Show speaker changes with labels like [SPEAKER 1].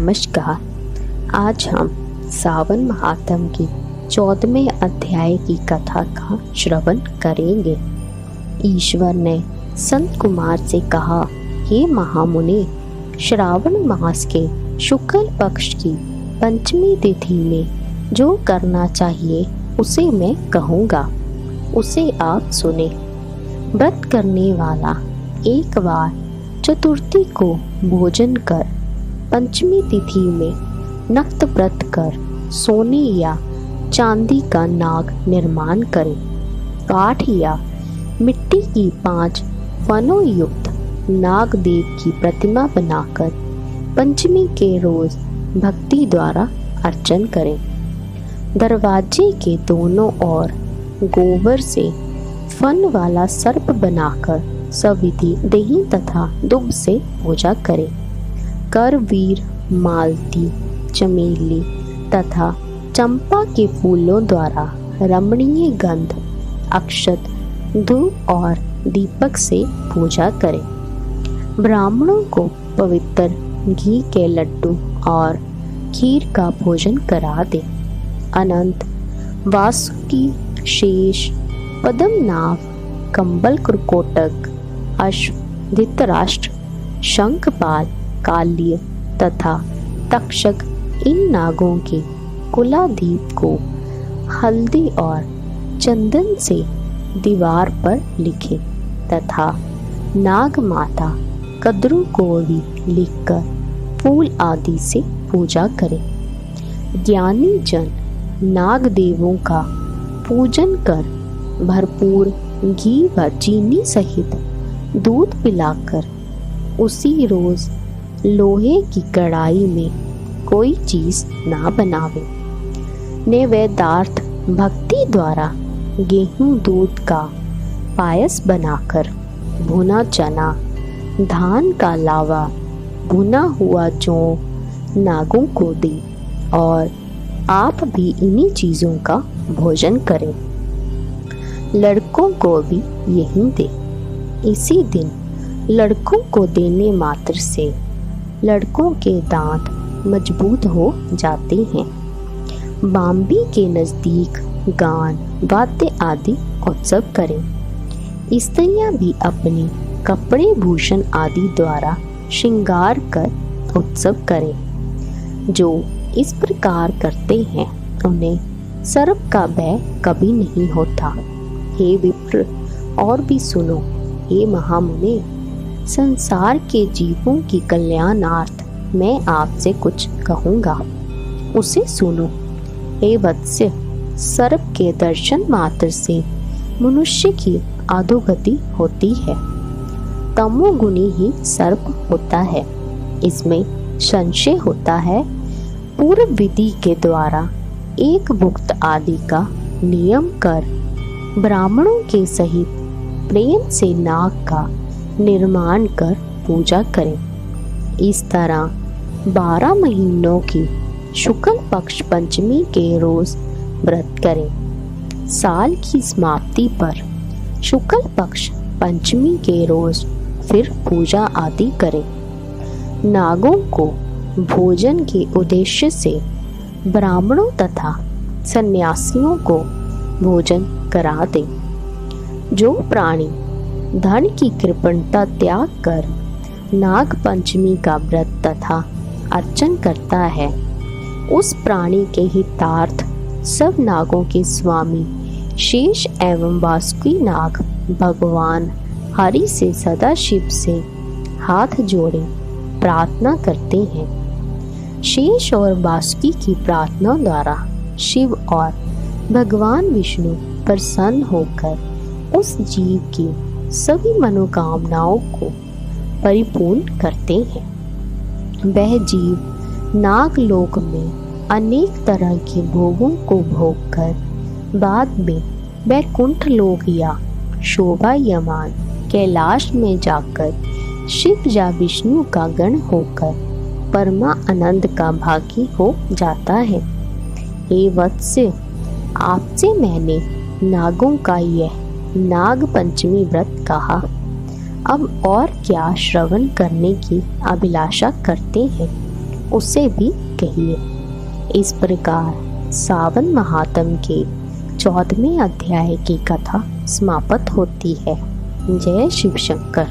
[SPEAKER 1] नमस्कार। आज हम सावन महात्म की 14वें अध्याय की कथा का श्रवण करेंगे। ईश्वर ने संत कुमार से कहा, हे महामुनि, श्रावण मास के शुक्ल पक्ष की पंचमी तिथि में जो करना चाहिए उसे मैं कहूँगा, उसे आप सुने। व्रत करने वाला एक बार चतुर्थी को भोजन कर पंचमी तिथि में नक्त व्रत कर सोने या चांदी का नाग निर्माण करे। काठ या मिट्टी की 5 फनों युक्त नाग देव की प्रतिमा बनाकर पंचमी के रोज भक्ति द्वारा अर्चन करें। दरवाजे के दोनों ओर गोबर से फन वाला सर्प बनाकर सविधि दही तथा दुब से पूजा करें। करवीर, मालती, चमेली तथा चंपा के फूलों द्वारा रमणीय गंध, अक्षत, धूप और दीपक से पूजा करें। ब्राह्मणों को पवित्र घी के लड्डू और खीर का भोजन करा दे। अनंत, वासुकी, शेष, पद्मनाभ, कंबल कुरकोटक, अश्व, धृतराष्ट्र, शंखपाल, काल्य तथा तक्षक इन नागों के कुलाधीप को हल्दी और चंदन से दीवार पर लिखें तथा नाग माता कद्रू को भी लिखकर फूल आदि से पूजा करें। ज्ञानी जन नाग देवों का पूजन कर भरपूर घी व चीनी सहित दूध पिलाकर उसी रोज लोहे की कढ़ाई में कोई चीज ना बनावे। नैवेद्यार्थ भक्ति द्वारा गेहूं दूध का पायस बनाकर भुना चना, धान का लावा, भुना हुआ जौ नागों को दे और आप भी इन्हीं चीजों का भोजन करें। लड़कों को भी यही दे। इसी दिन लड़कों को देने मात्र से लड़कों के दांत मजबूत हो जाते हैं। बाम्बी के नजदीक गान, वाद्य आदि उत्सव करें। स्त्रियां भी अपने कपड़े भूषण आदि द्वारा श्रृंगार कर उत्सव करें। जो इस प्रकार करते हैं उन्हें सर्प का भय कभी नहीं होता। हे विप्र, और भी सुनो। हे महामुने, संसार के जीवों की कल्याणार्थ मैं आपसे कुछ कहूँगा, उसे सुनो। हे वत्स्य, सर्प के दर्शन मात्र से मनुष्य की अधोगति होती है। तमोगुणी ही सर्प होता है, इसमें संशय होता है। पूर्व विधि के द्वारा एक भुक्त आदि का नियम कर ब्राह्मणों के सहित प्रेम से नाग का निर्माण कर पूजा करें। इस तरह 12 महीनों की शुक्ल पक्ष पंचमी के रोज व्रत करें। साल की समाप्ति पर शुक्ल पक्ष पंचमी के रोज फिर पूजा आदि करें। नागों को भोजन के उद्देश्य से ब्राह्मणों तथा सन्यासियों को भोजन करा दें। जो प्राणी धन की कृपणता त्याग कर नाग पंचमी का व्रत तथा अर्चन करता है, उस प्राणी के हितार्थ सब नागों के स्वामी शेष एवं वासुकी नाग भगवान हरि से सदा शिव से हाथ जोड़े प्रार्थना करते हैं। शेष और वासुकी की प्रार्थना द्वारा शिव और भगवान विष्णु प्रसन्न होकर उस जीव की सभी मनोकामनाओं को परिपूर्ण करते हैं। वह जीव नागलोक में अनेक तरह के भोगों को भोग कर बाद में वैकुंठ लोक या शोभायमान कैलाश में जाकर शिव या विष्णु का गण होकर परमा आनंद का भागी हो जाता है। हे वत्स्य, आपसे मैंने नागों का यह नाग पंचमी व्रत कहा। अब और क्या श्रवण करने की अभिलाषा करते हैं, उसे भी कहिए। इस प्रकार सावन महात्म के 14वें अध्याय की कथा समाप्त होती है। जय शिव शंकर।